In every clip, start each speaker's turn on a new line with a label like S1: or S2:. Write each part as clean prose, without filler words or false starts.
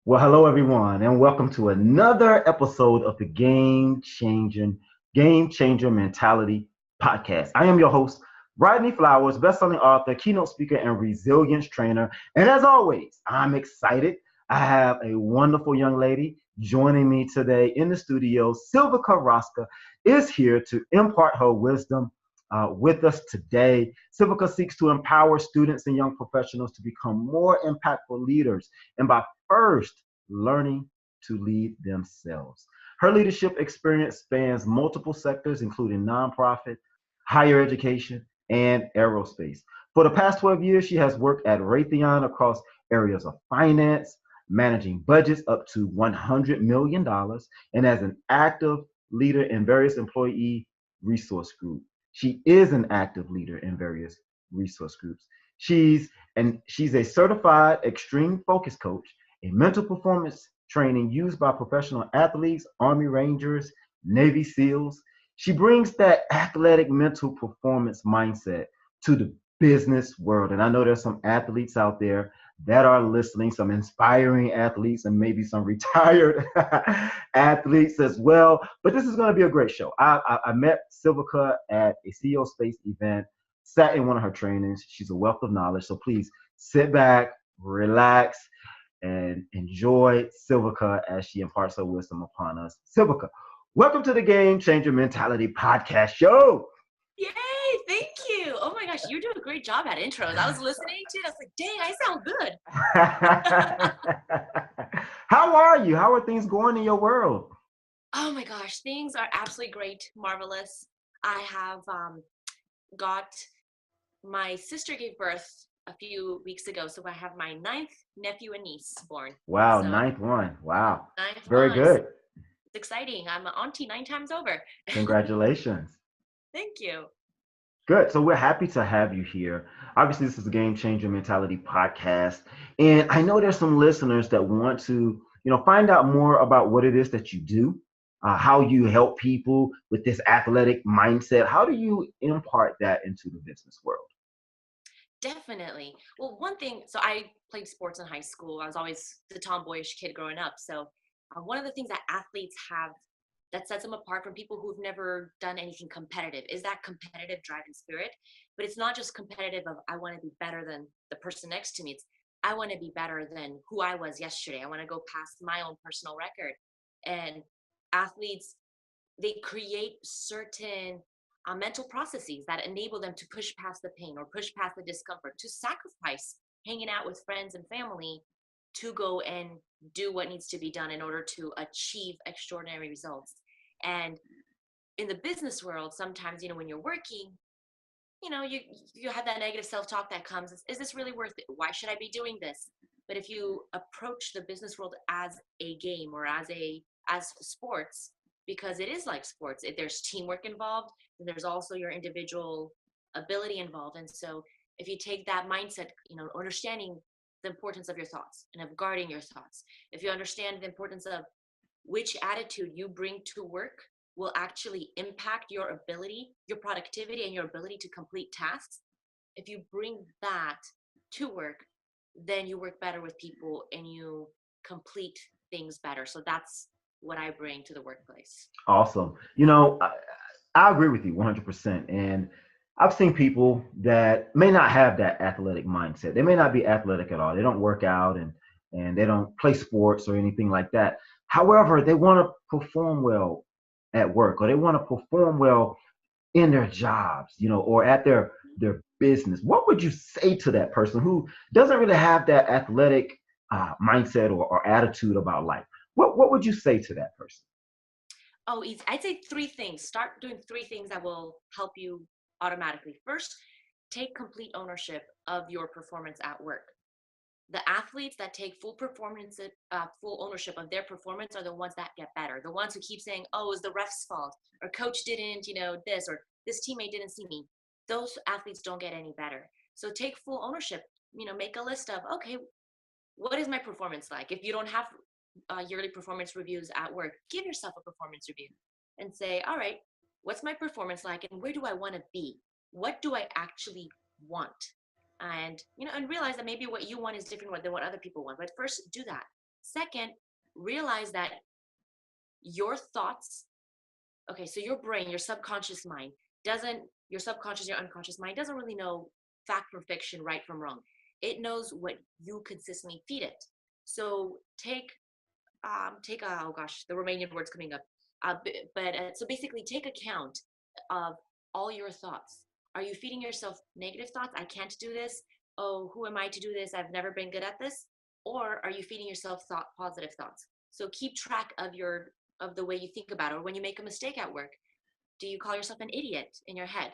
S1: Well, hello everyone, and welcome to another episode of the Game Changer Mentality podcast. I am your host, Rodney Flowers, best-selling author, keynote speaker, and resilience trainer. And as always, I'm excited. I have a wonderful young lady joining me today in the studio. Silvica Rosca is here to impart her wisdom with us today. Silvica seeks to empower students and young professionals to become more impactful leaders. And by first learning to lead themselves. Her leadership experience spans multiple sectors, including nonprofit, higher education, and aerospace. For the past 12 years, she has worked at Raytheon across areas of finance, managing budgets up to $100 million, dollars, and as an active leader in various employee resource groups. She is an active leader in various resource groups. She's a certified extreme focus coach, a mental performance training used by professional athletes, Army Rangers, Navy SEALs. She brings that athletic mental performance mindset to the business world. And I know there's some athletes out there that are listening, some inspiring athletes, and maybe some retired athletes as well. But this is going to be a great show. I met Silvica at a CEO Space event, sat in one of her trainings. She's a wealth of knowledge. So please sit back, relax, and enjoy Silvica as she imparts her wisdom upon us. Silvica, welcome to the Game Changer Mentality podcast show.
S2: Yay, thank you. Oh my gosh, you do a great job at intros. I was listening to it. I was like, dang, I sound good.
S1: How are you? How are things going in your world?
S2: Oh my gosh, things are absolutely great, marvelous. I have got my sister gave birth a few weeks ago, so I have my ninth nephew and niece born.
S1: Wow,
S2: So
S1: ninth one. Wow.
S2: ninth
S1: Very
S2: one. So
S1: good.
S2: it's exciting. I'm an auntie 9 times over.
S1: Congratulations.
S2: Thank you.
S1: Good. So we're happy to have you here. Obviously, this is a Game Changer Mentality podcast. And I know there's some listeners that want to, find out more about what it is that you do, how you help people with this athletic mindset. How do you impart that into the business world?
S2: Definitely. Well, one thing, so I played sports in high school. I was always the tomboyish kid growing up. So, one of the things that athletes have that sets them apart from people who've never done anything competitive is that competitive drive and spirit. But it's not just competitive of I want to be better than the person next to me. It's I want to be better than who I was yesterday. I want to go past my own personal record. And athletes, they create certain mental processes that enable them to push past the pain or push past the discomfort, to sacrifice hanging out with friends and family to go and do what needs to be done in order to achieve extraordinary results. And in the business world, sometimes, when you're working, you have that negative self-talk that comes, is this really worth it? Why should I be doing this? But if you approach the business world as a game or as sports, because it is like sports, there's teamwork involved, and there's also your individual ability involved. And so if you take that mindset, understanding the importance of your thoughts and of guarding your thoughts, if you understand the importance of which attitude you bring to work will actually impact your ability, your productivity, and your ability to complete tasks. If you bring that to work, then you work better with people and you complete things better. So that's what I bring to the workplace.
S1: Awesome. I agree with you 100%. And I've seen people that may not have that athletic mindset. They may not be athletic at all. They don't work out and they don't play sports or anything like that. However, they want to perform well at work, or they want to perform well in their jobs, or at their business. What would you say to that person who doesn't really have that athletic mindset or attitude about life? What would you say to that person?
S2: Oh, easy. I'd say three things. Start doing three things that will help you automatically. First, take complete ownership of your performance at work. The athletes that take full ownership of their performance are the ones that get better. The ones who keep saying, "Oh, it's the ref's fault," or "Coach didn't, this," or "This teammate didn't see me." Those athletes don't get any better. So take full ownership. Make a list of, okay, what is my performance like? If you don't have yearly performance reviews at work, give yourself a performance review and say, all right, what's my performance like, and where do I want to be? What do I actually want? And realize that maybe what you want is different than what other people want. But first, do that. Second, realize that your thoughts, okay, so your brain, your subconscious mind doesn't, your subconscious, your unconscious mind doesn't really know fact from fiction, right from wrong. It knows what you consistently feed it. So oh gosh, the Romanian word's coming up. So basically take account of all your thoughts. Are you feeding yourself negative thoughts? I can't do this. Oh, who am I to do this? I've never been good at this. Or are you feeding yourself positive thoughts? So keep track of the way you think about it. Or when you make a mistake at work, do you call yourself an idiot in your head?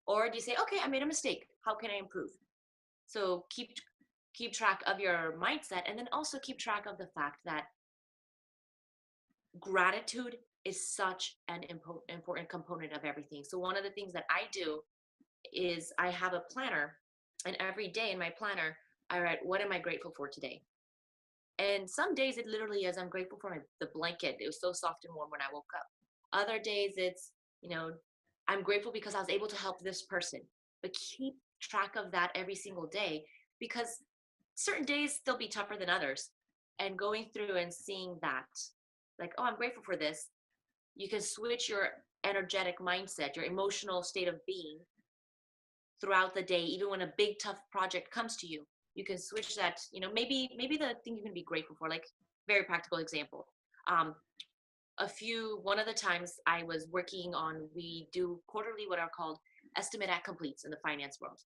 S2: Or do you say, okay, I made a mistake. How can I improve? So keep track of your mindset, and then also keep track of the fact that gratitude is such an important component of everything. So one of the things that I do is I have a planner, and every day in my planner, I write, what am I grateful for today? And some days it literally is, I'm grateful for the blanket. It was so soft and warm when I woke up. Other days it's, I'm grateful because I was able to help this person. But keep track of that every single day, because certain days they'll be tougher than others. And going through and seeing that, like, oh, I'm grateful for this, you can switch your energetic mindset, your emotional state of being throughout the day. Even when a big tough project comes to you, you can switch that. Maybe the thing you can be grateful for, like, very practical example. um one of the times I was working on, we do quarterly what are called estimate at completes in the finance world.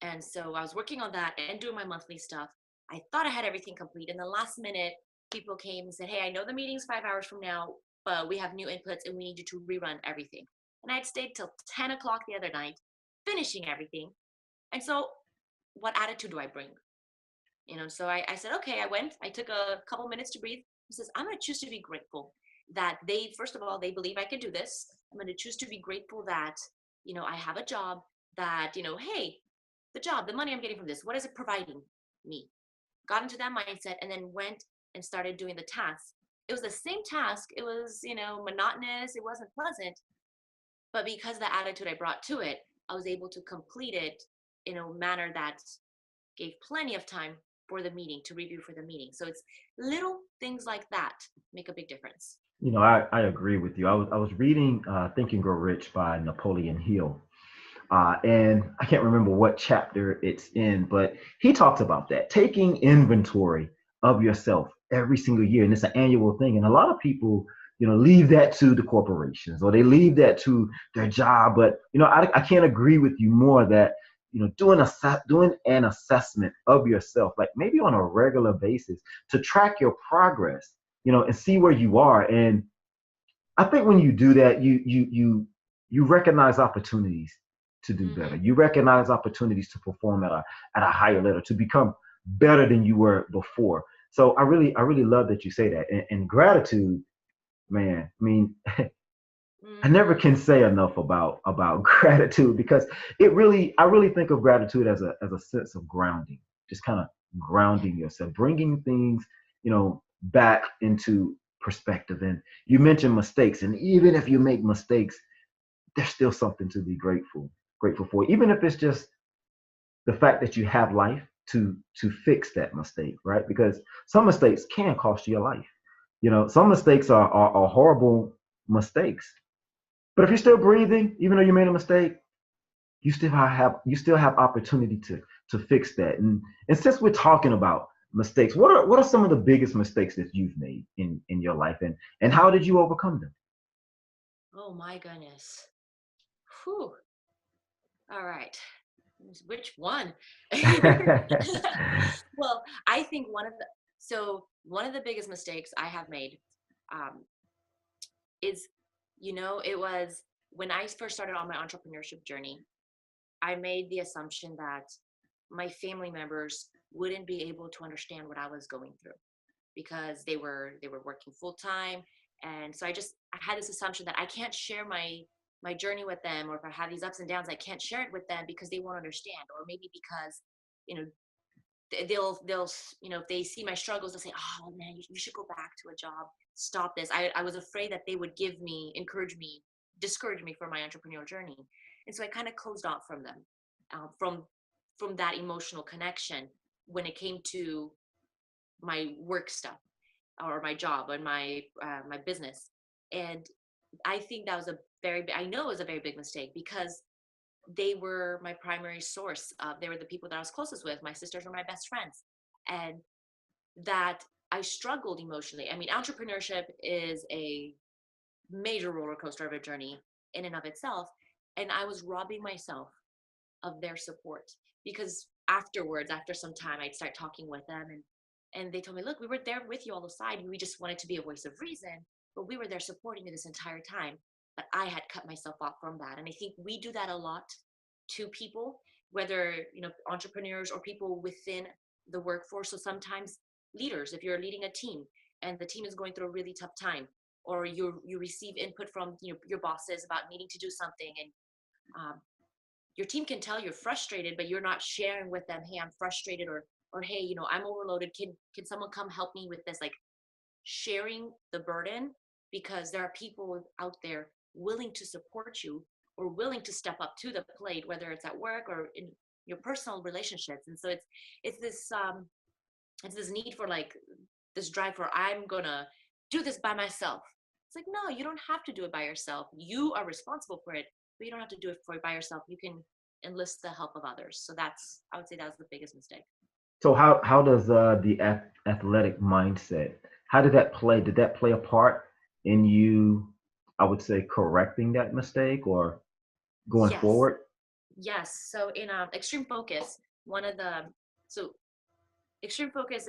S2: And so I was working on that and doing my monthly stuff. I thought I had everything complete. In the last minute, people came and said, hey, I know the meeting's 5 hours from now, but we have new inputs and we need you to rerun everything. And I'd stayed till 10 o'clock the other night, finishing everything. And so what attitude do I bring? So I said, okay, I took a couple minutes to breathe. He says, I'm going to choose to be grateful that first of all, they believe I can do this. I'm going to choose to be grateful that, I have a job that, hey, the job, the money I'm getting from this, what is it providing me? Got into that mindset and then went and started doing the task. It was the same task. It was, monotonous. It wasn't pleasant. But because of the attitude I brought to it, I was able to complete it in a manner that gave plenty of time for the meeting, to review for the meeting. So it's little things like that make a big difference.
S1: I agree with you. I was reading Think and Grow Rich by Napoleon Hill. And I can't remember what chapter it's in, but he talks about that, taking inventory of yourself every single year. And it's an annual thing. And a lot of people, leave that to the corporations, or they leave that to their job. But, I can't agree with you more that, doing an assessment of yourself, like maybe on a regular basis, to track your progress, and see where you are. And I think when you do that, you recognize opportunities to do better.
S2: Mm-hmm.
S1: You recognize opportunities to perform at a higher level, to become better than you were before. So I really love that you say that. And gratitude, man. I mean, I never
S2: Mm-hmm.
S1: can say enough about gratitude, because I really think of gratitude as a sense of grounding, just kind of
S2: Yeah.
S1: grounding yourself, bringing things, back into perspective. And you mentioned mistakes, and even if you make mistakes, there's still something to be grateful for, even if it's just the fact that you have life to fix that mistake, right? Because some mistakes can cost you your life. Some mistakes are horrible mistakes, but if you're still breathing, even though you made a mistake, you still have opportunity to fix that. And since we're talking about mistakes, what are some of the biggest mistakes that you've made in your life, and how did you overcome them?
S2: Oh my goodness. Whew. All right. Which one? Well, I think one of the biggest mistakes I have made, um, is, it was when I first started on my entrepreneurship journey. I made the assumption that my family members wouldn't be able to understand what I was going through, because they were working full time. And so I had this assumption that I can't share my journey with them, or if I have these ups and downs, I can't share it with them because they won't understand. Or maybe because, you know they'll, if they see my struggles, they'll say, oh man, you should go back to a job, stop this. I was afraid that they would encourage me, discourage me for my entrepreneurial journey. And so I kind of closed off from them, from that emotional connection when it came to my work stuff or my job and my business. And I think that was a I know it was a very big mistake because they were my primary source. They were the people that I was closest with. My sisters were my best friends. And that I struggled emotionally. I mean, entrepreneurship is a major roller coaster of a journey in and of itself. And I was robbing myself of their support because afterwards, after some time, I'd start talking with them and they told me, look, we were there with you all the side. We just wanted to be a voice of reason, but we were there supporting you this entire time. But I had cut myself off from that. And I think we do that a lot to people, whether, entrepreneurs or people within the workforce. So sometimes leaders, if you're leading a team and the team is going through a really tough time, or you receive input from your bosses about needing to do something, and your team can tell you're frustrated, but you're not sharing with them, hey, I'm frustrated, or hey, I'm overloaded. Can someone come help me with this? Like sharing the burden, because there are people out there willing to support you or willing to step up to the plate, whether it's at work or in your personal relationships. And so it's this need for like this drive for I'm gonna do this by myself. It's like, no, you don't have to do it by yourself. You are responsible for it, but you don't have to do it by yourself. You can enlist the help of others. So I would say that was the biggest mistake.
S1: So how does the athletic mindset, how did that play? Did that play a part in you, I would say, correcting that mistake or going
S2: Yes.
S1: forward?
S2: Yes. So in extreme focus, one of the so extreme focus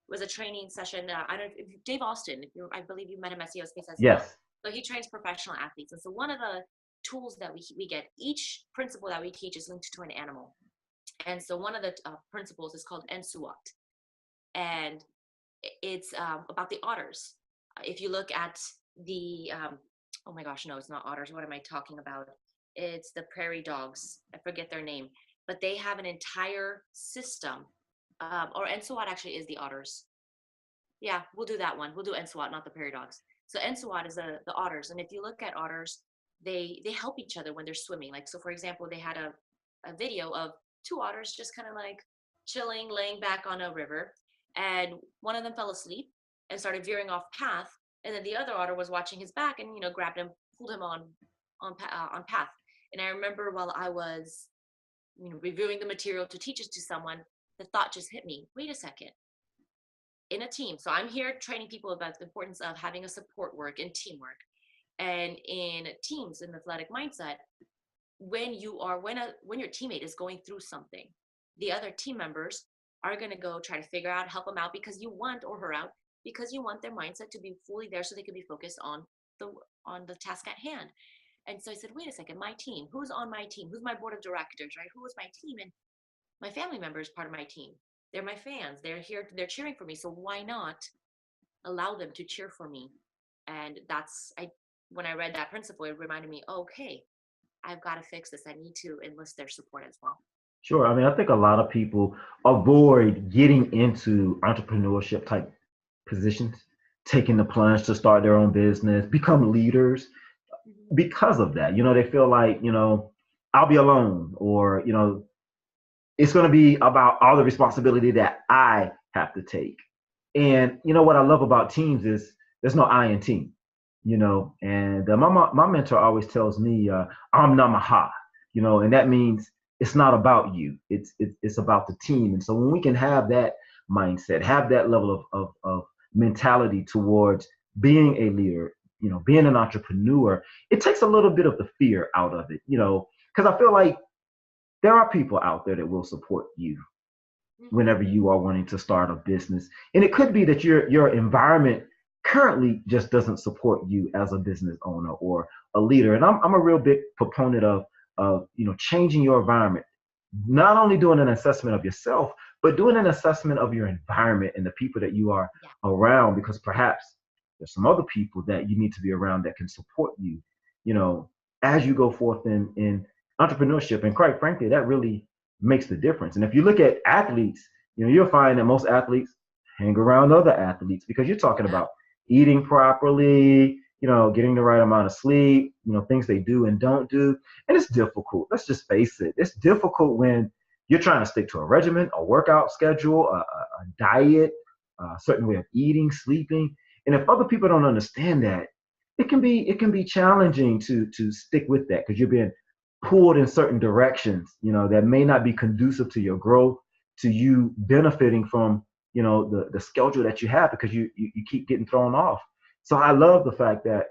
S2: was a training session. I don't if Dave Austin. If you I believe you met him at CO Space as well.
S1: Yes.
S2: So he trains professional athletes, and so one of the tools that we get, each principle that we teach is linked to an animal. And so one of the principles is called ensuat, and it's about the otters. If you look at the oh my gosh, no, it's not otters. What am I talking about? It's the prairie dogs. I forget their name, but they have an entire system. Or ensuat actually is the otters. Yeah, we'll do that one. We'll do ensuat, not the prairie dogs. So ensuat is the otters, and if you look at otters, they help each other when they're swimming. Like, so for example, they had a video of two otters just kind of like chilling, laying back on a river, and one of them fell asleep and started veering off path, and then the other otter was watching his back and grabbed him, pulled him on path. And I remember while I was reviewing the material to teach it to someone, the thought just hit me. Wait a second. In a team, so I'm here training people about the importance of having a support work and teamwork, and in teams in the athletic mindset, when your teammate is going through something, the other team members are going to go try to figure out, help them out, because you want, or her out, because you want their mindset to be fully there so they can be focused on the task at hand. And so I said, wait a second, my team, who's on my team, who's my board of directors, right? Who is my team? And my family member is part of my team. They're my fans. They're here, they're cheering for me, so why not allow them to cheer for me? And when I read that principle, it reminded me, oh, okay, I've got to fix this. I need to enlist their support as well.
S1: Sure. I mean, I think a lot of people avoid getting into entrepreneurship type positions, taking the plunge to start their own business, become leaders
S2: Mm-hmm.
S1: because of that. They feel like, I'll be alone, or, it's going to be about all the responsibility that I have to take. And what I love about teams is there's no I in team, and my mentor always tells me, I'm Namaha, and that means it's not about you. It's about the team. And so when we can have that mindset, have that level of mentality towards being a leader, being an entrepreneur, it takes a little bit of the fear out of it, because I feel like there are people out there that will support you
S2: Mm-hmm.
S1: whenever you are wanting to start a business. And it could be that your environment currently just doesn't support you as a business owner or a leader. And I'm a real big proponent of changing your environment, not only doing an assessment of yourself, but doing an assessment of your environment and the people that you are
S2: Yeah.
S1: around, because perhaps there's some other people that you need to be around that can support you, you know, as you go forth in entrepreneurship. And quite frankly, that really makes the difference. And if you look at athletes, you'll find that most athletes hang around other athletes, because you're talking
S2: Yeah.
S1: about eating properly, getting the right amount of sleep, things they do and don't do. And it's difficult. Let's just face it. It's difficult when you're trying to stick to a regimen, a workout schedule, a diet, a certain way of eating, sleeping. And if other people don't understand that, it can be challenging to stick with that because you're being pulled in certain directions, that may not be conducive to your growth, to you benefiting from, the schedule that you have because you keep getting thrown off. So I love the fact that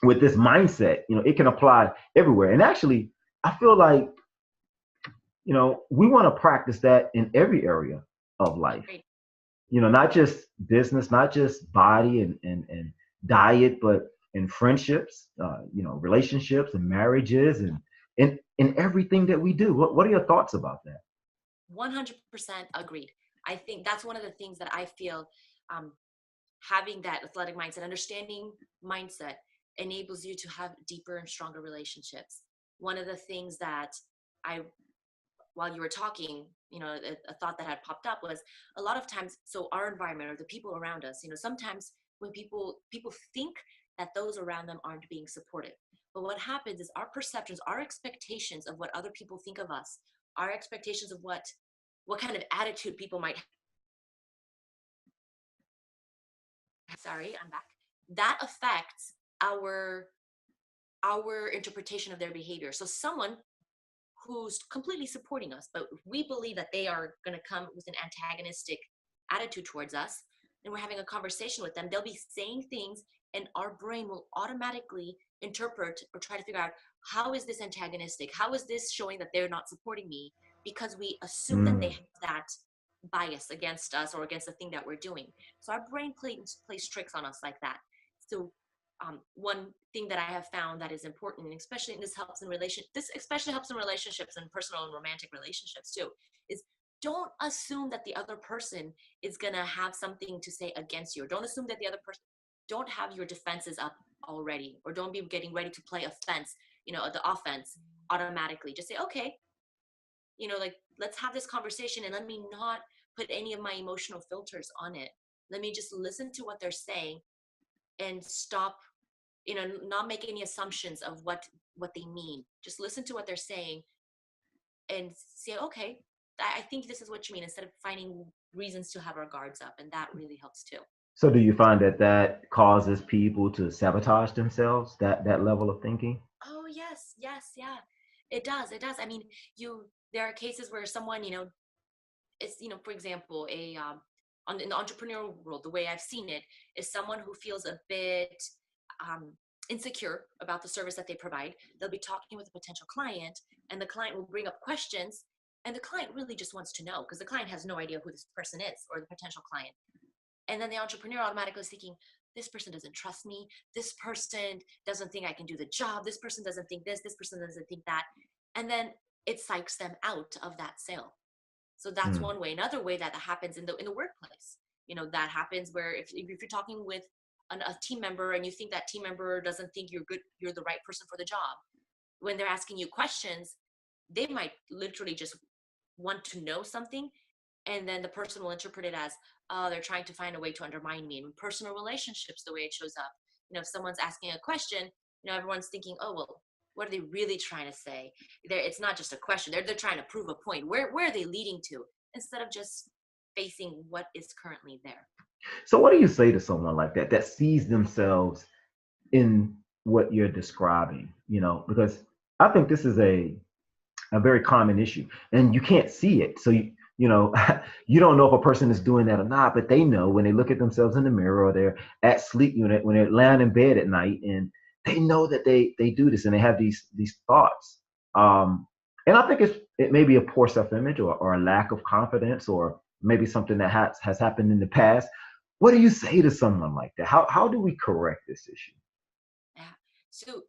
S1: with this mindset, it can apply everywhere. And actually, I feel like, we want to practice that in every area of life,
S2: Agreed.
S1: not just business, not just body and diet, but in friendships, relationships and marriages and in everything that we do. What are your thoughts about that?
S2: 100% agreed. I think that's one of the things that I feel, um, having that athletic mindset, understanding mindset enables you to have deeper and stronger relationships. One of the things that I, while you were talking, a thought that had popped up was a lot of times, so our environment or the people around us, sometimes when people think that those around them aren't being supportive. But what happens is our perceptions, our expectations of what other people think of us, our expectations of what kind of attitude people might have, sorry, I'm back. That affects our interpretation of their behavior. So someone who's completely supporting us, but if we believe that they are going to come with an antagonistic attitude towards us, and we're having a conversation with them, they'll be saying things, and our brain will automatically interpret or try to figure out, how is this antagonistic? How is this showing that they're not supporting me? Because we assume that they
S1: Mm,
S2: have that bias against us or against the thing that we're doing. So our brain plays tricks on us like that. So one thing that I have found that is important, and especially this especially helps in relationships and personal and romantic relationships too, is don't assume that the other person is gonna have something to say against you, or don't assume that the other person, don't have your defenses up already, or don't be getting ready to play offense, the offense automatically. Just say, okay, like, let's have this conversation and let me not put any of my emotional filters on it. Let me just listen to what they're saying and stop, not make any assumptions of what they mean. Just listen to what they're saying and say, okay, I think this is what you mean, instead of finding reasons to have our guards up. And that really helps too.
S1: so do you find that that causes people to sabotage themselves, that level of thinking?
S2: Oh yes, yes, yeah. It does. I mean, there are cases where someone, is, for example, in the entrepreneurial world, the way I've seen it is someone who feels a bit um, insecure about the service that they provide. They'll be talking with a potential client, and the client will bring up questions, and the client really just wants to know because the client has no idea who this person is, or the potential client. And then the entrepreneur automatically is thinking, this person doesn't trust me. This person doesn't think I can do the job. This person doesn't think this person doesn't think that. And then it psychs them out of that sale. So that's
S1: Mm.
S2: one way. Another way that happens in the workplace, that happens where if you're talking with a team member and you think that team member doesn't think you're the right person for the job, when they're asking you questions, they might literally just want to know something, and then the person will interpret it as, oh, they're trying to find a way to undermine me. In personal relationships, the way it shows up, if someone's asking a question, everyone's thinking, oh, well, what are they really trying to say? It's not just a question. They're trying to prove a point. Where are they leading to? Instead of just facing what is currently there.
S1: So what do you say to someone like that sees themselves in what you're describing? Because I think this is a very common issue, and you can't see it. So you don't know if a person is doing that or not, but they know when they look at themselves in the mirror, or they're at sleep unit, when they're laying in bed at night, and they know that they do this and they have these thoughts. And I think it may be a poor self-image, or a lack of confidence, or maybe something that has happened in the past. What do you say to someone like that? How do we correct this issue?
S2: Yeah. So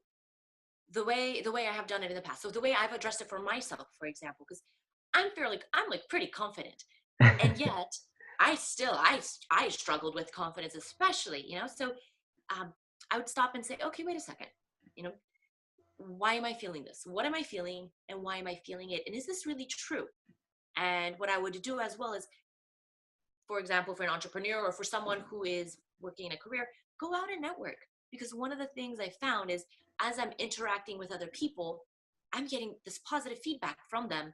S2: the way I have done it in the past. So the way I've addressed it for myself, for example, because I'm like pretty confident, and yet I struggled with confidence, especially. So um, I would stop and say, okay, wait a second, you know, why am I feeling this? What am I feeling, and why am I feeling it? And is this really true? And what I would do as well is, for example, for an entrepreneur or for someone who is working in a career, go out and network. Because one of the things I found is, as I'm interacting with other people, I'm getting this positive feedback from them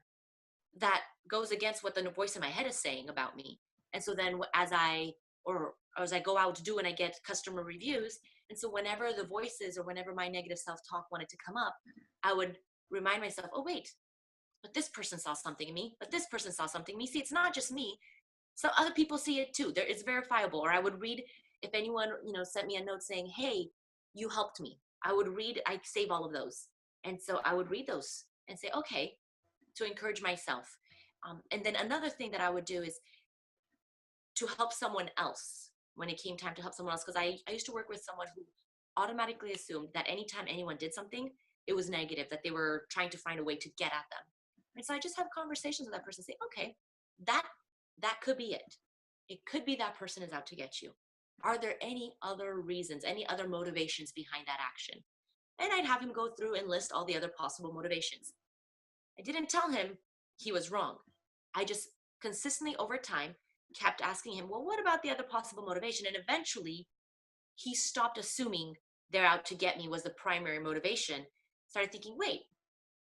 S2: that goes against what the voice in my head is saying about me. And so then as I go out to do and I get customer reviews, and so whenever the voices or whenever my negative self-talk wanted to come up, I would remind myself, oh wait, but this person saw something in me, but this person saw something in me. See, it's not just me. So other people see it too. It's verifiable. Or I would read if anyone, sent me a note saying, hey, you helped me. I save all of those. And so I would read those and say, okay, to encourage myself. And then another thing that I would do is to help someone else when it came time to help someone else. Because I used to work with someone who automatically assumed that anytime anyone did something, it was negative, that they were trying to find a way to get at them. And so I just have conversations with that person, say, okay, that could be it. It could be that person is out to get you. Are there any other reasons, any other motivations behind that action? And I'd have him go through and list all the other possible motivations. I didn't tell him he was wrong. I just consistently over time kept asking him, well, what about the other possible motivation? And eventually he stopped assuming they're out to get me was the primary motivation. Started thinking, wait,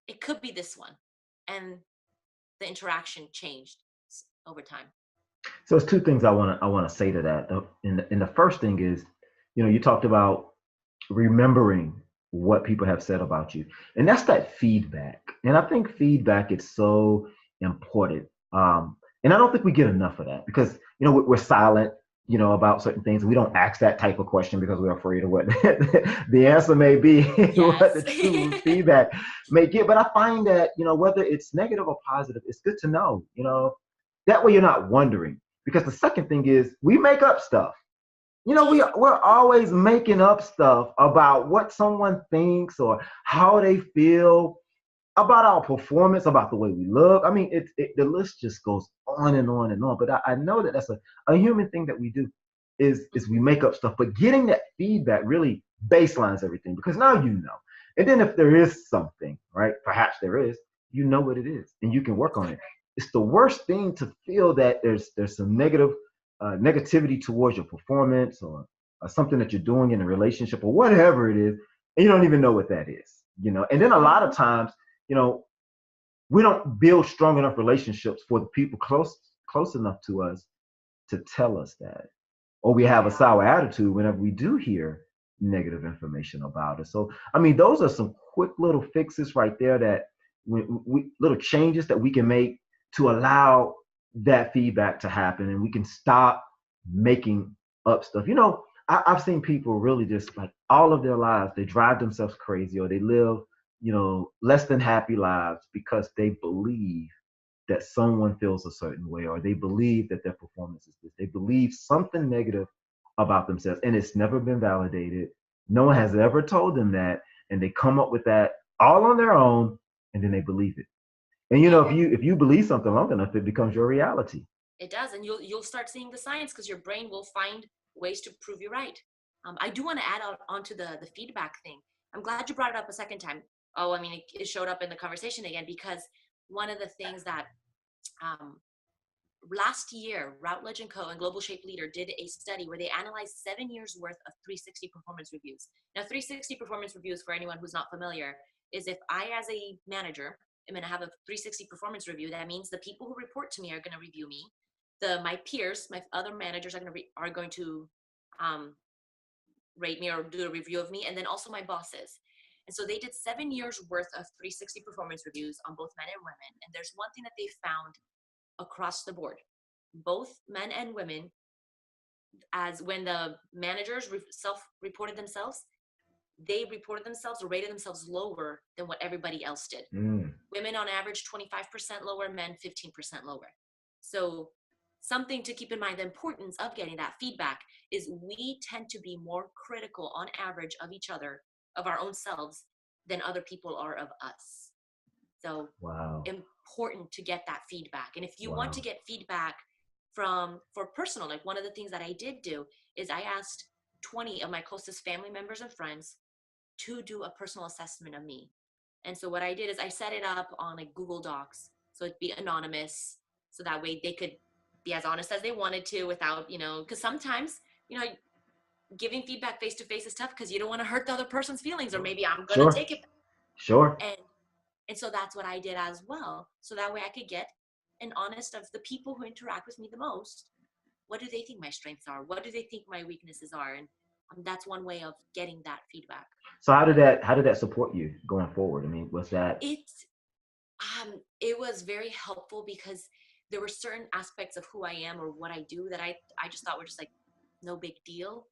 S2: it could be this one. And the interaction changed over time.
S1: So it's two things I want to say to that. And the first thing is, you talked about remembering what people have said about you, and that's that feedback. And I think feedback is so important. And I don't think we get enough of that because we're silent, about certain things. We don't ask that type of question because we're afraid of what the answer may be,
S2: Yes.
S1: what the true feedback may get. But I find that whether it's negative or positive, it's good to know. That way you're not wondering. Because the second thing is we make up stuff. We're always making up stuff about what someone thinks or how they feel about our performance, about the way we look. I mean, the list just goes on and on and on. But I know that that's a human thing that we do is we make up stuff. But getting that feedback really baselines everything because now you know. And then if there is something, right, perhaps there is, you know what it is and you can work on it. It's the worst thing to feel that there's some negativity towards your performance or something that you're doing in a relationship or whatever it is, and you don't even know what that is. And then a lot of times, we don't build strong enough relationships for the people close enough to us to tell us that, or we have a sour attitude whenever we do hear negative information about us. So, I mean, those are some quick little fixes right there that we little changes that we can make to allow that feedback to happen, and we can stop making up stuff. I've seen people really just like all of their lives, they drive themselves crazy or they live, less than happy lives because they believe that someone feels a certain way or they believe that their performance is this. They believe something negative about themselves and it's never been validated. No one has ever told them that, and they come up with that all on their own, and then they believe it. And if you believe something long enough, it becomes your reality.
S2: It does, and you'll start seeing the science because your brain will find ways to prove you right. I do want to add onto the feedback thing. I'm glad you brought it up a second time. Oh, I mean, it showed up in the conversation again because one of the things that last year, Routledge and Co. and Global Shape Leader did a study where they analyzed 7 years worth of 360 performance reviews. Now, 360 performance reviews, for anyone who's not familiar, is if I, as a manager, am going to have a 360 performance review, that means the people who report to me are going to review me. My peers, my other managers are going to rate me or do a review of me, and then also my bosses. And so they did 7 years worth of 360 performance reviews on both men and women. And there's one thing that they found across the board, both men and women, as when the managers self-reported themselves, they reported themselves or rated themselves lower than what everybody else did. Women on average 25% lower, men 15% lower. So something to keep in mind, the importance of getting that feedback is we tend to be more critical on average of each other, of our own selves, than other people are of us. So important to get that feedback. And if you want to get feedback for personal, like one of the things that I did do is I asked 20 of my closest family members and friends to do a personal assessment of me. And so what I did is I set it up on like Google Docs. So it'd be anonymous. So that way they could be as honest as they wanted to without, because sometimes, giving feedback face to face is tough because you don't want to hurt the other person's feelings, or maybe I'm going to take it.
S1: Sure.
S2: And so that's what I did as well. So that way I could get an honest of the people who interact with me the most. what do they think my strengths are? What do they think my weaknesses are? And that's one way of getting that feedback.
S1: So how did that support you going forward? I mean, was that
S2: It's it was very helpful because there were certain aspects of who I am or what I do that I just thought were just like no big deal.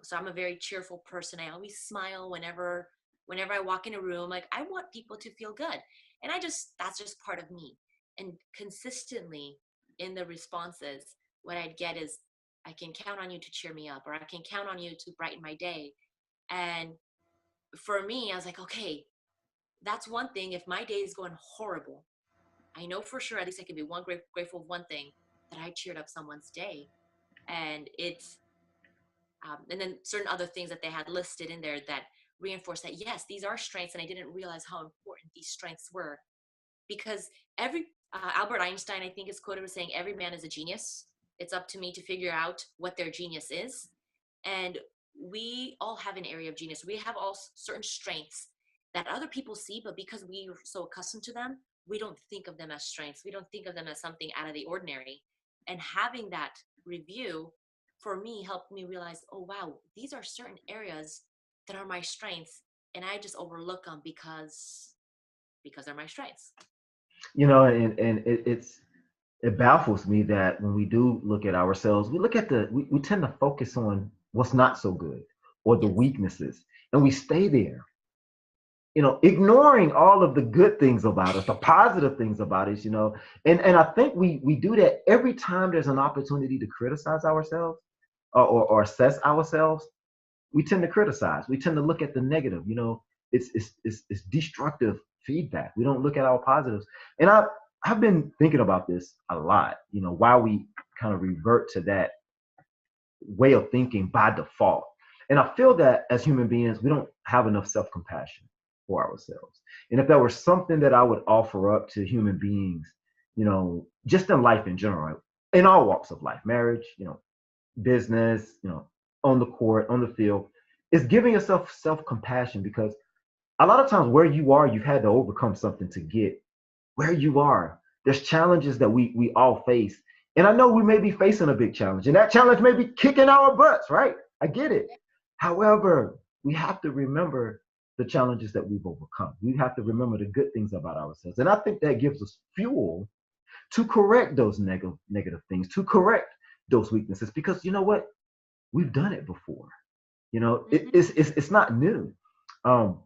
S2: So I'm a very cheerful person. I always smile whenever I walk in a room. Like, I want people to feel good, and that's just part of me. And consistently in the responses, what I'd get is, I can count on you to cheer me up, or I can count on you to brighten my day. And for me, I was like, okay, that's one thing. If my day is going horrible, I know for sure at least I can be grateful of one thing, that I cheered up someone's day. And it's and then certain other things that they had listed in there that reinforce that, yes, these are strengths, and I didn't realize how important these strengths were. Because every Albert Einstein, I think, is quoted as saying, every man is a genius. It's up to me to figure out what their genius is. And we all have an area of genius. We have all certain strengths that other people see, but because we are so accustomed to them, we don't think of them as strengths. We don't think of them as something out of the ordinary. And having that review for me helped me realize, oh wow, these are certain areas that are my strengths, and I just overlook them because they're my strengths.
S1: and it baffles me that when we do look at ourselves, we look at we tend to focus on what's not so good or the
S2: Yes.
S1: weaknesses, and we stay there, ignoring all of the good things about us, the positive things about us, and I think we do that every time there's an opportunity to criticize ourselves or assess ourselves. We tend to criticize. We tend to look at the negative. It's destructive feedback. We don't look at our positives. And I've been thinking about this a lot. Why we kind of revert to that way of thinking by default. And I feel that as human beings, we don't have enough self compassion for ourselves. And if there was something that I would offer up to human beings, just in life in general, in all walks of life, marriage, business, on the court, on the field, is giving yourself self compassion, because a lot of times where you are, you've had to overcome something to get where you are. There's challenges that we all face. And I know we may be facing a big challenge, and that challenge may be kicking our butts, right? I get it. However, we have to remember the challenges that we've overcome. We have to remember the good things about ourselves. And I think that gives us fuel to correct those negative things, to correct those weaknesses, because you know what? We've done it before.
S2: Mm-hmm.
S1: It's not new. Um,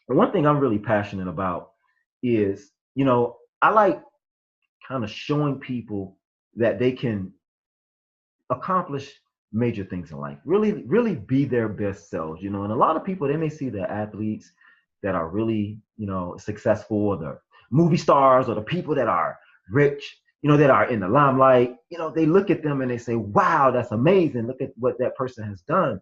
S1: One thing I'm really passionate about is, I like kind of showing people that they can accomplish major things in life, really, really be their best selves, and a lot of people, they may see the athletes that are really, successful, or the movie stars, or the people that are rich, that are in the limelight. They look at them and they say, wow, that's amazing. Look at what that person has done.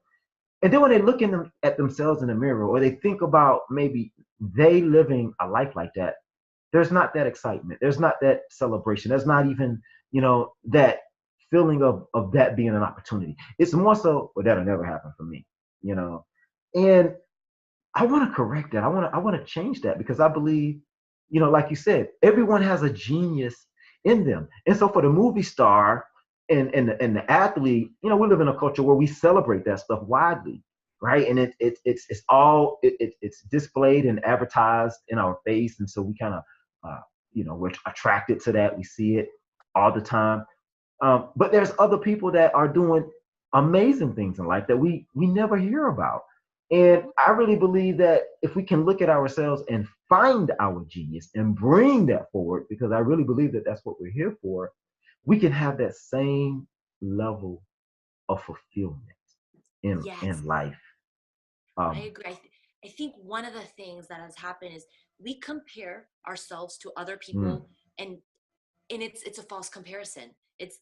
S1: And then when they look at themselves in the mirror, or they think about maybe they living a life like that, there's not that excitement. There's not that celebration. There's not even, that feeling of that being an opportunity. It's more so, well, that'll never happen for me, you know. And I want to correct that. I want to change that, because I believe, like you said, everyone has a genius in them. And so for the movie star and the athlete, we live in a culture where we celebrate that stuff widely, right? And it's displayed and advertised in our face, and so we kind of we're attracted to that. We see it all the time. But there's other people that are doing amazing things in life that we never hear about. And
S2: Mm-hmm.
S1: I really believe that if we can look at ourselves and find our genius and bring that forward, because I really believe that that's what we're here for, we can have that same level of fulfillment in
S2: Yes,
S1: life.
S2: I
S1: Um,
S2: agree. I think one of the things that has happened is we compare ourselves to other
S1: mm,
S2: people, and it's a false comparison. It's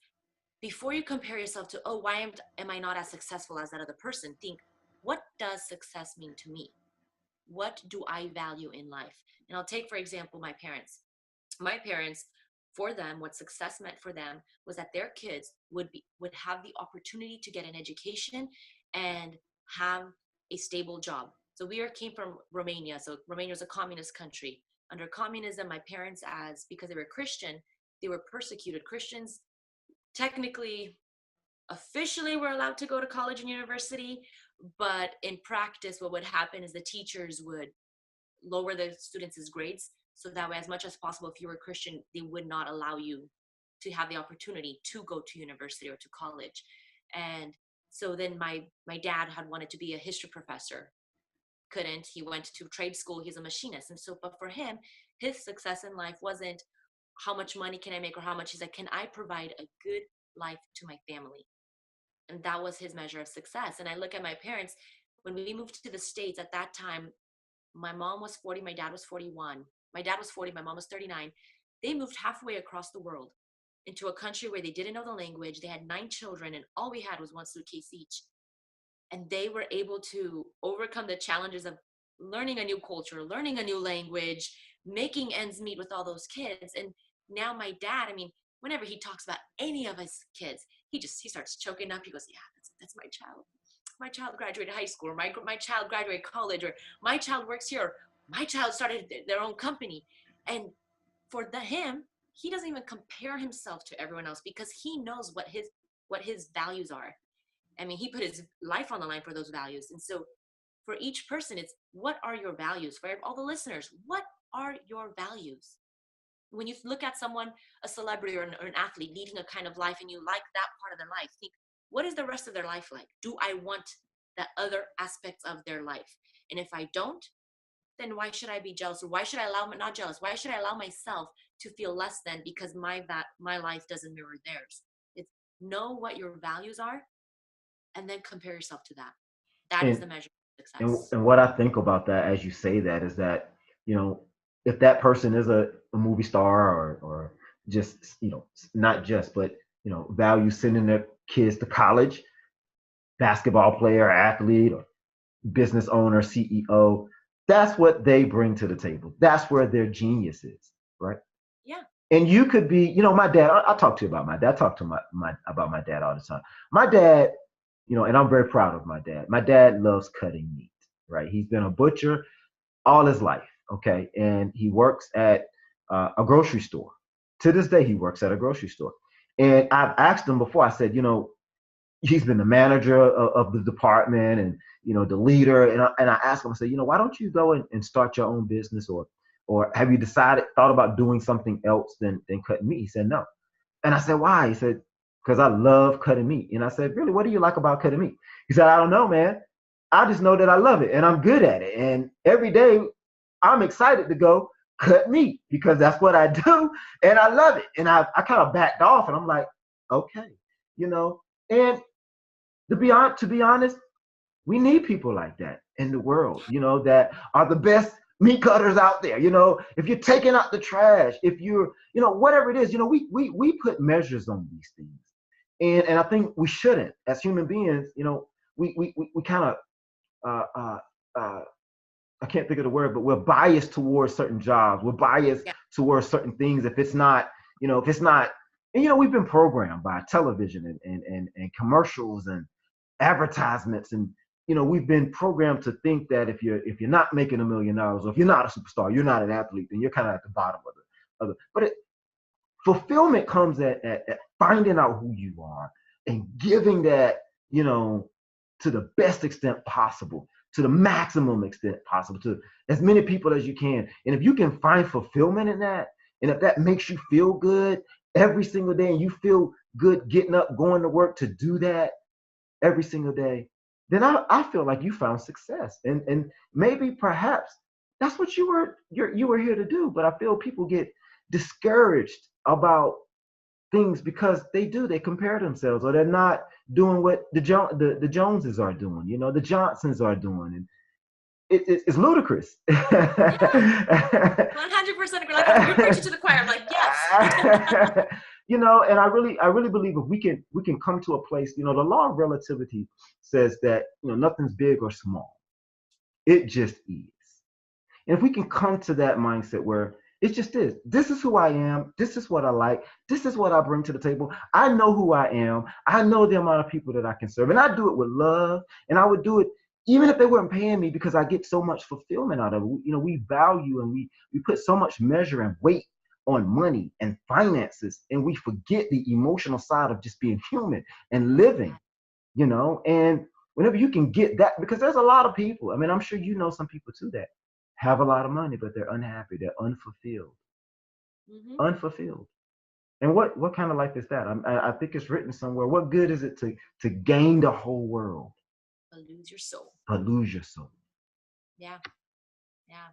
S2: before you compare yourself to, oh, why am I not as successful as that other person? Think, what does success mean to me? What do I value in life? And I'll take, for example, my parents. My parents, for them, what success meant for them was that their kids would have the opportunity to get an education and have a stable job. So came from Romania. So Romania is a communist country. Under communism, my parents, as because they were Christian, they were persecuted. Christians technically officially we're allowed to go to college and university, but in practice, what would happen is the teachers would lower the students' grades. So that way, as much as possible, if you were Christian, they would not allow you to have the opportunity to go to university or to college. And so then my dad had wanted to be a history professor, couldn't. He went to trade school. He's a machinist. And so, but for him, his success in life wasn't how much money can I make or how much. He's like, can I provide a good life to my family? And that was his measure of success. And I look at my parents, when we moved to the States at that time, my mom was 40, my dad was 41. My dad was 40, my mom was 39. They moved halfway across the world into a country where they didn't know the language. They had 9 children, and all we had was 1 suitcase each. And they were able to overcome the challenges of learning a new culture, learning a new language, making ends meet with all those kids. And now my dad, I mean, whenever he talks about any of his kids, he starts choking up. He goes, yeah, that's my child. My child graduated high school, or my child graduated college, or my child works here, or my child started their own company. And for him, he doesn't even compare himself to everyone else because he knows what his values are. I mean, he put his life on the line for those values. And so for each person, it's what are your values? For all the listeners, what are your values? When you look at someone, a celebrity or an athlete leading a kind of life, and you like that part of their life, think, what is the rest of their life like? Do I want that other aspects of their life? And if I don't, then why should I be jealous? Or why should I not jealous, why should I allow myself to feel less than because my life doesn't mirror theirs? It's know what your values are and then compare yourself to that. That is
S1: And
S2: the measure of
S1: and
S2: success.
S1: and what I think about that as you say that is that, you know, if that person is a movie star or just, not just, but, value sending their kids to college, basketball player, athlete, or business owner, CEO, that's what they bring to the table. That's where their genius is, right?
S2: Yeah.
S1: And you could be, my dad. I talk to you about my dad. I talk to my about my dad all the time. My dad, and I'm very proud of my dad. My dad loves cutting meat, right? He's been a butcher all his life, okay, and he works at a grocery store. To this day, he works at a grocery store. And I've asked him before. I said, he's been the manager of the department and the leader. And I asked him, I said, why don't you go and start your own business, or have you thought about doing something else than cutting meat? He said no. And I said, why? He said, because I love cutting meat. And I said, really, what do you like about cutting meat? He said, I don't know, man. I just know that I love it and I'm good at it. And every day I'm excited to go cut meat because that's what I do and I love it. And I kind of backed off and I'm like, okay, and to be honest, we need people like that in the world, that are the best meat cutters out there. If you're taking out the trash, if you're, whatever it is, we put measures on these things. And I think we shouldn't, as human beings, we kind of, uh, uh, uh, I can't think of the word, but we're biased towards certain jobs. We're biased
S2: Yeah.
S1: towards certain things. If it's not, and we've been programmed by television and commercials and advertisements, and we've been programmed to think that if you're not making $1 million, or if you're not a superstar, you're not an athlete, then you're kind of at the bottom of it. But fulfillment comes at finding out who you are and giving that, to the best extent possible, to the maximum extent possible, to as many people as you can. And if you can find fulfillment in that, and if that makes you feel good every single day, and you feel good getting up, going to work to do that every single day, then I feel like you found success. And maybe perhaps that's what you were here to do. But I feel people get discouraged about things because they compare themselves, or they're not doing what the Joneses are doing, the Johnsons are doing, and it's ludicrous.
S2: Yeah. 100% agree. Like, you're preaching to the choir. I'm like, yes.
S1: And I really believe if we can come to a place, the law of relativity says that nothing's big or small, it just is. And if we can come to that mindset where it just is, this is who I am, this is what I like, this is what I bring to the table. I know who I am. I know the amount of people that I can serve. And I do it with love. And I would do it even if they weren't paying me, because I get so much fulfillment out of it. We value and we put so much measure and weight on money and finances, and we forget the emotional side of just being human and living, and whenever you can get that, because there's a lot of people, I mean, I'm sure you know some people too that have a lot of money, but they're unhappy, they're
S2: Mm-hmm.
S1: unfulfilled. And what kind of life is that? I think it's written somewhere. What good is it to gain the whole world
S2: But lose your soul.
S1: but lose your soul?
S2: Yeah. Yeah.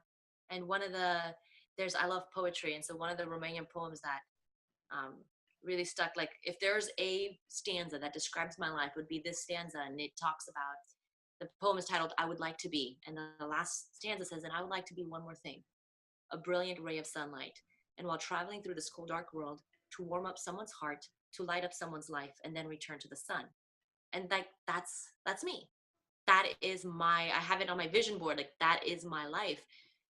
S2: And I love poetry. And so one of the Romanian poems that um, really stuck, like if there's a stanza that describes my life, would be this stanza. And it talks about, the poem is titled, I Would Like to Be. And the last stanza says, and I would like to be one more thing, a brilliant ray of sunlight. And while traveling through this cold, dark world, to warm up someone's heart, to light up someone's life, and then return to the sun. And like, that's me. That is I have it on my vision board. Like that is my life.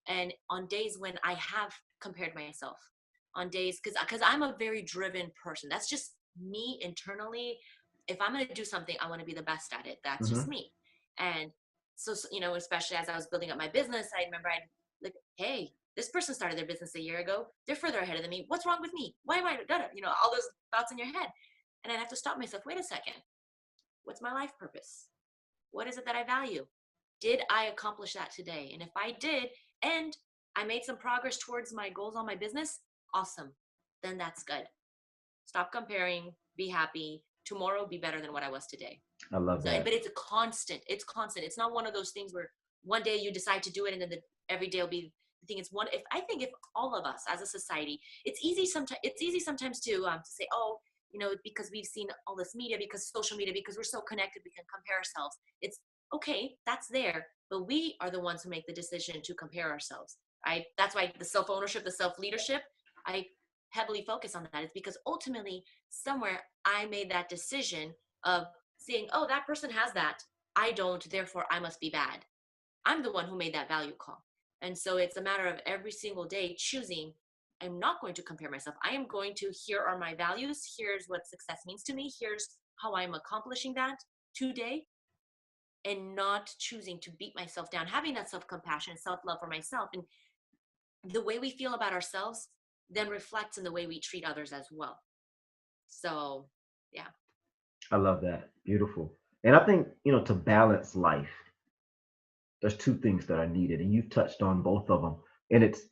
S2: And on days when I have compared myself, on days, because I'm a very driven person. That's just me internally. If I'm going to do something, I want to be the best at it. That's just
S1: Mm-hmm.
S2: me. And so, especially as I was building up my business, I remember I'd like, hey, this person started their business a year ago. They're further ahead of me. What's wrong with me? Why am I done? All those thoughts in your head. And I'd have to stop myself. Wait a second. What's my life purpose? What is it that I value? Did I accomplish that today? And if I did, and I made some progress towards my goals on my business, awesome. Then that's good. Stop comparing, be happy. Tomorrow be better than what I was today.
S1: I love
S2: So,
S1: that.
S2: but it's a constant. It's constant. It's not one of those things where one day you decide to do it and then every day will be the thing. If all of us as a society, it's easy sometimes to say, oh, because we've seen all this media, because social media, because we're so connected, we can compare ourselves. It's okay, that's there, but we are the ones who make the decision to compare ourselves. That's why the self-ownership, the self-leadership, I heavily focus on that. It's because ultimately somewhere I made that decision of seeing, oh, that person has that, I don't, therefore I must be bad. I'm the one who made that value call. And so it's a matter of every single day choosing, I'm not going to compare myself. I am going to, here are my values. Here's what success means to me. Here's how I'm accomplishing that today, and not choosing to beat myself down, having that self-compassion, self-love for myself. And the way we feel about ourselves then reflects in the way we treat others as well. So, yeah.
S1: I love that. Beautiful. And I think, to balance life, there's two things that are needed, and you've touched on both of them. And it's,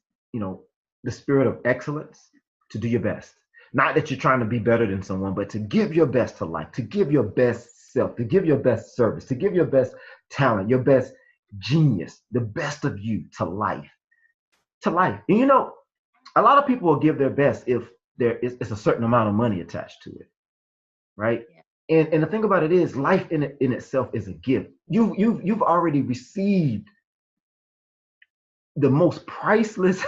S1: the spirit of excellence, to do your best. Not that you're trying to be better than someone, but to give your best to life, to give your best self, to give your best service, to give your best talent, your best genius, the best of you to life. To life. And a lot of people will give their best if there is it's a certain amount of money attached to it, right?
S2: Yeah.
S1: And the thing about it is, life in itself is a gift. You've already received the most priceless,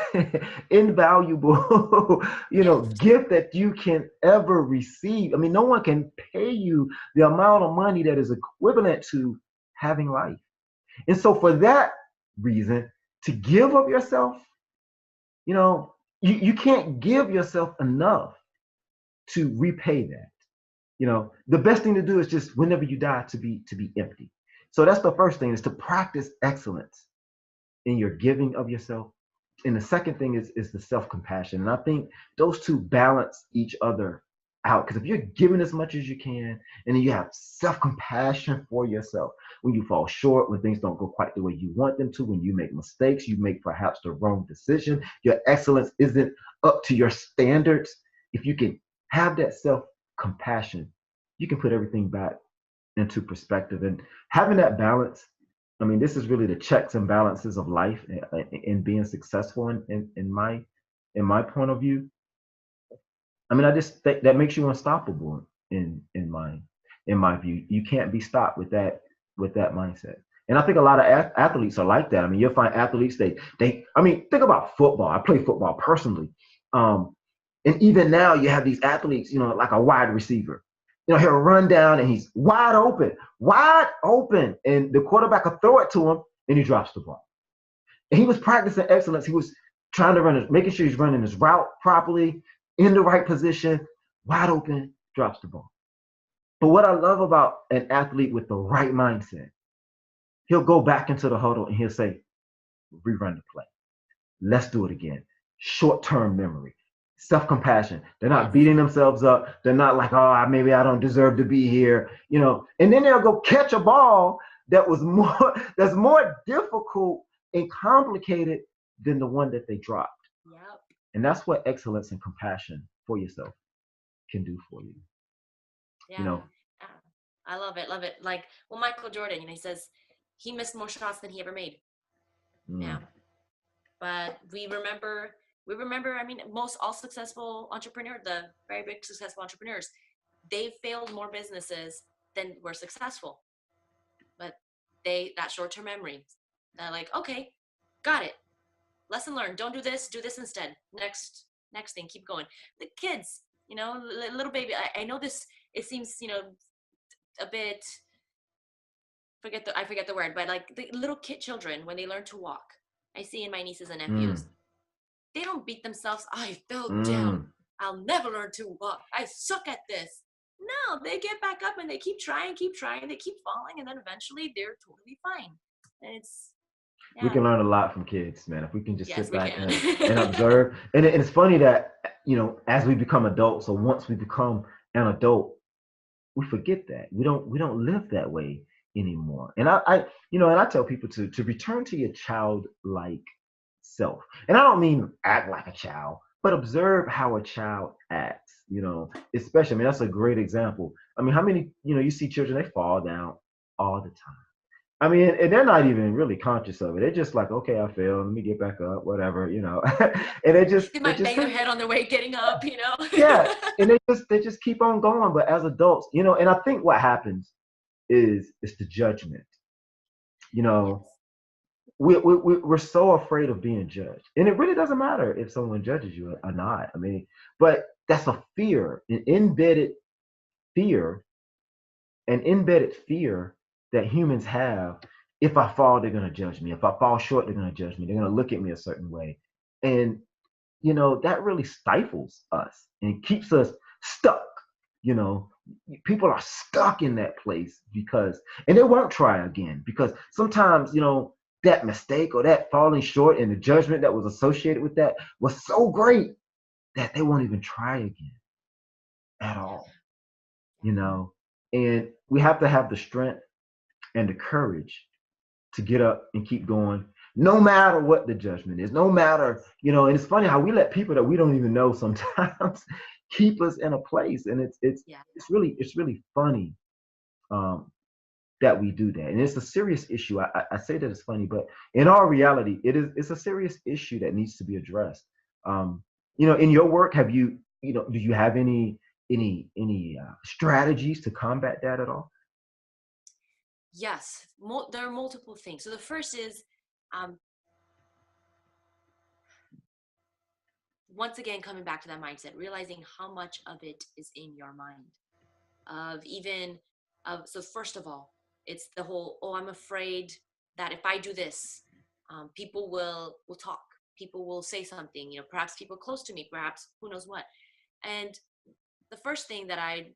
S1: invaluable,
S2: Gift.
S1: gift that you can ever receive. I mean, no one can pay you the amount of money that is equivalent to having life. And so, for that reason, to give of yourself, you can't give yourself enough to repay that. The best thing to do is just whenever you die to be empty. So that's the first thing, is to practice excellence in your giving of yourself. And the second thing is the self-compassion. And I think those two balance each other out. Because if you're giving as much as you can, and then you have self-compassion for yourself, when you fall short, when things don't go quite the way you want them to, when you make mistakes, you make perhaps the wrong decision, your excellence isn't up to your standards. If you can have that self-compassion, you can put everything back into perspective. And having that balance, I mean, this is really the checks and balances of life, and being successful in my point of view. I mean, I just think that makes you unstoppable in my view. You can't be stopped with that mindset. And I think a lot of athletes are like that. I mean, you'll find athletes, I mean, think about football. I play football personally. Um, and even now you have these athletes, like a wide receiver. He'll run down and he's wide open, and the quarterback will throw it to him and he drops the ball. And he was practicing excellence. He was trying to making sure he's running his route properly, in the right position, wide open, drops the ball. But what I love about an athlete with the right mindset, he'll go back into the huddle and he'll say, rerun the play. Let's do it again. Short-term memory. self-compassion. They're not
S2: Yes.
S1: beating themselves up. They're not like, oh, maybe I don't deserve to be here, and then they'll go catch a ball that was more that's more difficult and complicated than the one that they dropped.
S2: Yep.
S1: And that's what excellence and compassion for yourself can do for you. You
S2: Yeah.
S1: know,
S2: Yeah. I love it. Love it. Like, well, Michael Jordan, he says he missed more shots than he ever made.
S1: mm,
S2: Yeah. But we remember, I mean, most all successful entrepreneurs, the very big successful entrepreneurs, they failed more businesses than were successful. But that short-term memory, they're like, okay, got it. Lesson learned. Don't do this instead. Next thing, keep going. The kids, little baby. I know this. It seems, a bit. I forget the word, but like the little children when they learn to walk, I see in my nieces and
S1: mm,
S2: nephews. They don't beat themselves. I fell down.
S1: mm.
S2: I'll never learn to walk. I suck at this. No, they get back up and they keep trying, keep trying. They keep falling, and then eventually they're totally fine. And it's
S1: We
S2: yeah.
S1: can learn a lot from kids, man, if we can just
S2: Yes,
S1: sit
S2: we
S1: back
S2: can.
S1: and observe. And it's funny that, as we become adults, or once we become an adult, we forget that we don't live that way anymore. And I tell people to return to your childlike self. And I don't mean act like a child, but observe how a child acts. Especially, I mean, that's a great example. I mean, how many, you see children, they fall down all the time. I mean, and they're not even really conscious of it. They're just like, okay, I failed. Let me get back up, whatever. And they just
S2: They
S1: they
S2: might
S1: just
S2: bang their head on their way getting up.
S1: yeah, and they just keep on going. But as adults, and I think what happens is the judgment. You know,
S2: Yes.
S1: we're so afraid of being judged, and it really doesn't matter if someone judges you or not. I mean, but that's a fear, fear, an embedded fear that humans have. If I fall, they're gonna judge me. If I fall short, they're gonna judge me. They're gonna look at me a certain way, and that really stifles us and keeps us stuck. You know, People are stuck in that place and they won't try again because sometimes, that mistake or that falling short and the judgment that was associated with that was so great that they won't even try again at
S2: Yeah.
S1: all, you know. And we have to have the strength and the courage to get up and keep going no matter what the judgment is, no matter, and it's funny how we let people that we don't even know sometimes keep us in a place. And
S2: Yeah.
S1: it's really funny, um, that we do that. And it's a serious issue. I say that it's funny, but in our reality, it's a serious issue that needs to be addressed. In your work, do you have any strategies to combat that at all?
S2: Yes. There are multiple things. So the first is, um, once again, coming back to that mindset, realizing how much of it is in your mind. So first of all, it's the whole, oh, I'm afraid that if I do this, people will talk. People will say something, perhaps people close to me, perhaps who knows what. And the first thing that I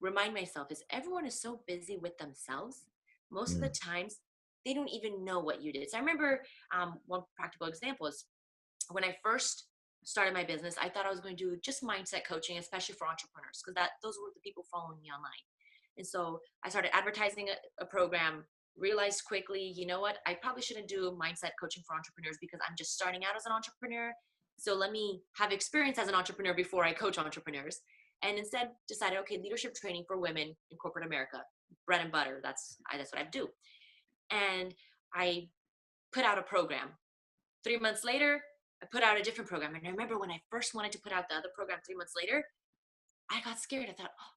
S2: remind myself is everyone is so busy with themselves. Most of the
S1: Mm,
S2: times, they don't even know what you did. So I remember, one practical example is when I first started my business, I thought I was going to do just mindset coaching, especially for entrepreneurs, because those were the people following me online. And so I started advertising a program, realized quickly, you know what, I probably shouldn't do mindset coaching for entrepreneurs because I'm just starting out as an entrepreneur. So let me have experience as an entrepreneur before I coach entrepreneurs. And instead decided, okay, leadership training for women in corporate America, bread and butter. That's what I do. And I put out a program. 3 months later, I put out a different program. And I remember when I first wanted to put out the other program 3 months later, I got scared. I thought, oh,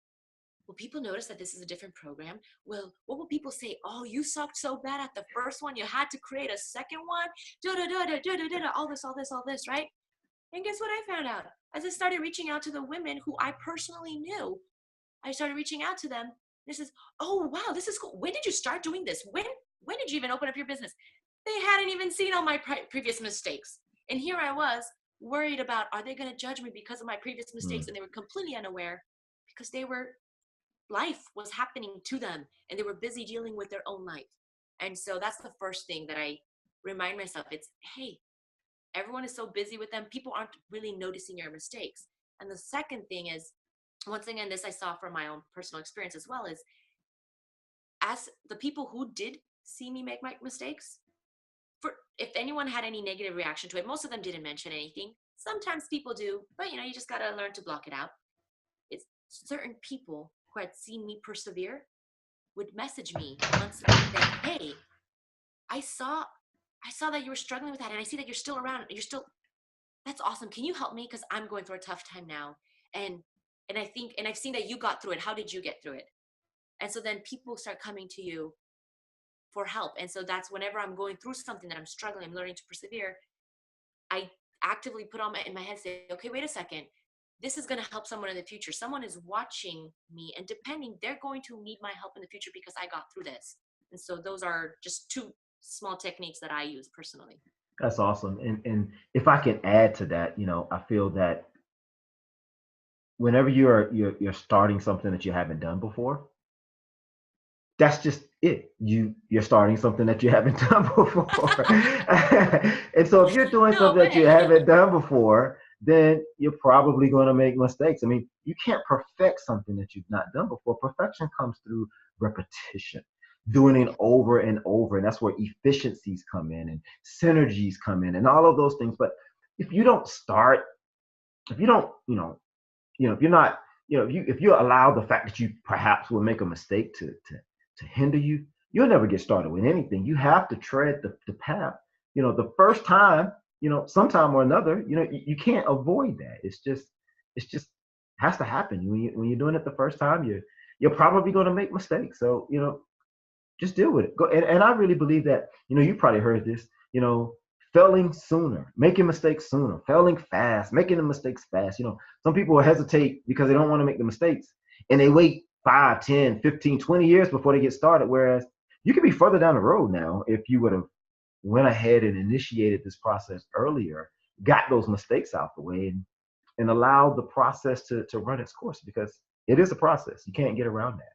S2: will people notice that this is a different program? Well, what will people say? Oh, you sucked so bad at the first one, you had to create a second one. All this, right? And guess what I found out? As I started reaching out to the women who I personally knew, I started reaching out to them. This is, oh wow, this is cool. When did you start doing this? When did you even open up your business? They hadn't even seen all my previous mistakes. And here I was worried about, are they going to judge me because of my previous mistakes?
S1: mm.
S2: And they were completely unaware because life was happening to them and they were busy dealing with their own life. And so that's the first thing that I remind myself. It's, hey, Everyone is so busy with them. People aren't really noticing your mistakes. And the second thing is, once again, this I saw from my own personal experience as well, is as the people who did see me make my mistakes, for if anyone had any negative reaction to it, most of them didn't mention anything. Sometimes people do, but you just gotta learn to block it out. It's certain people who had seen me persevere would message me months later saying, "Hey, I saw I saw that you were struggling with that, and I see that you're still around. You're still That's awesome. Can you help me? Because I'm going through a tough time now. And I think, and I've seen that you got through it. How did you get through it?" And so then people start coming to you for help. And so that's whenever I'm going through something that I'm struggling, I'm learning to persevere, I actively put on in my head, say, okay, wait a second. This is going to help someone in the future. Someone is watching me, and depending, they're going to need my help in the future because I got through this. And so those are just two small techniques that I use personally.
S1: That's awesome. And if I can add to that, I feel that whenever you're starting something that you haven't done before, that's just it. You're starting something that you haven't done before. And so if you're doing
S2: No,
S1: something
S2: go
S1: that you
S2: ahead.
S1: haven't done before, then you're probably going to make mistakes. I mean, you can't perfect something that you've not done before. Perfection comes through repetition, doing it
S2: Yeah.
S1: over and over. And that's where efficiencies come in and synergies come in and all of those things. But if you don't start, if you don't, if you're not, if you allow the fact that you perhaps will make a mistake to hinder you, you'll never get started with anything. You have to tread the path. The
S2: Yeah.
S1: first time, sometime or another, you can't avoid that. It's just has to happen. When you're doing it the first time, you're probably going to make mistakes. So just deal with it. Go and I really believe that, you probably heard this, failing sooner, making mistakes sooner, failing fast, making the mistakes fast. Some people hesitate because they don't want to make the mistakes and they wait 5, 10, 15, 20 years before they get started. Whereas you could be further down the road now if you would have went ahead and initiated this process earlier, got those mistakes out the way and allowed the process to run its course because it is a process. You can't get around that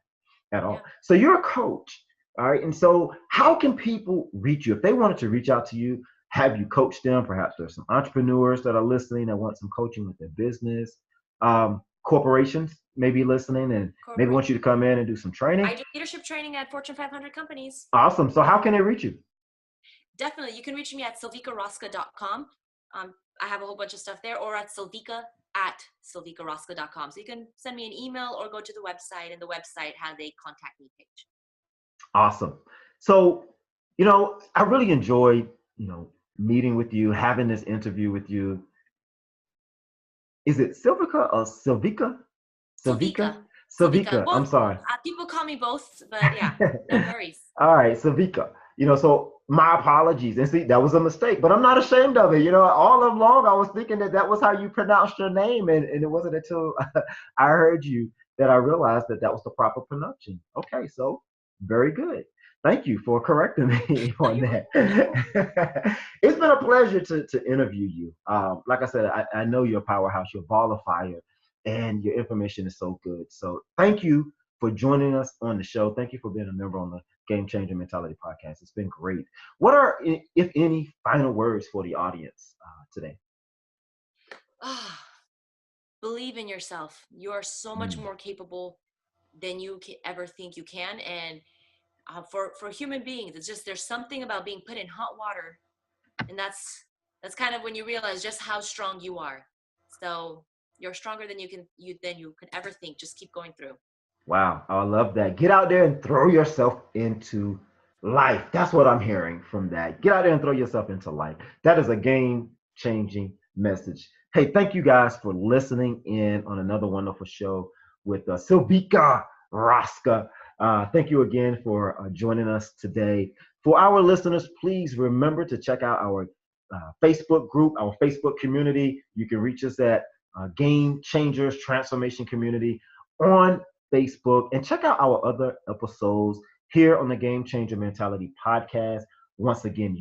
S1: at all.
S2: Yeah.
S1: So you're a coach. All right. And so how can people reach you? If they wanted to reach out to you, have you coach them? Perhaps there's some entrepreneurs that are listening that want some coaching with their business. Corporations may be listening and maybe
S2: Corporate.
S1: want you to come in and do some
S2: I
S1: training.
S2: do leadership training at Fortune 500 companies.
S1: Awesome. So how can they reach you?
S2: Definitely. You can reach me at silvicarosca.com. I have a whole bunch of stuff there, or at silvicarosca.com. So you can send me an email or go to the website, and the website has a contact me page.
S1: Awesome. So, I really enjoyed, meeting with you, having this interview with you. Is it Silvica or Silvica?
S2: Silvica.
S1: Silvica?
S2: Silvica.
S1: Silvica. I'm
S2: Well,
S1: sorry.
S2: people call me both, but yeah, no worries.
S1: All right, Silvica. So my apologies. And see, that was a mistake, but I'm not ashamed of it. All along I was thinking that was how you pronounced your name, and it wasn't until I heard you that I realized that was the proper pronunciation. Okay, so very good. Thank you for correcting me
S2: No,
S1: on
S2: you're good.
S1: that. It's been a pleasure to interview you. Like I said, I know you're a powerhouse, you're a ball of fire, and your information is so good. So thank you for joining us on the show. Thank you for being a member on the Game Changer Mentality podcast. It's been great. What are, if any, final words for the audience today?
S2: Ah, believe in yourself. You are so much
S1: Mm.
S2: more capable than you ever think you can. And for human beings, it's just there's something about being put in hot water, and that's kind of when you realize just how strong you are. So you're stronger than you could ever think. Just keep going through.
S1: Wow, I love that. Get out there and throw yourself into life. That's what I'm hearing from that. Get out there and throw yourself into life. That is a game changing message. Hey, thank you guys for listening in on another wonderful show with Silvica Rosca. Thank you again for joining us today. For our listeners, please remember to check out our Facebook group, our Facebook community. You can reach us at Game Changers Transformation Community on Facebook, and check out our other episodes here on the Game Changer Mentality podcast. Once again,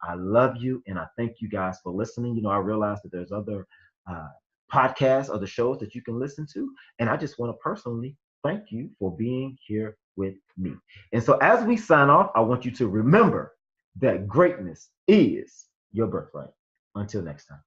S1: I love you and I thank you guys for listening. I realize that there's other uh, podcasts, other shows that you can listen to, and I just want to personally thank you for being here with me. And so, as we sign off, I want you to remember that greatness is your birthright. Until next time.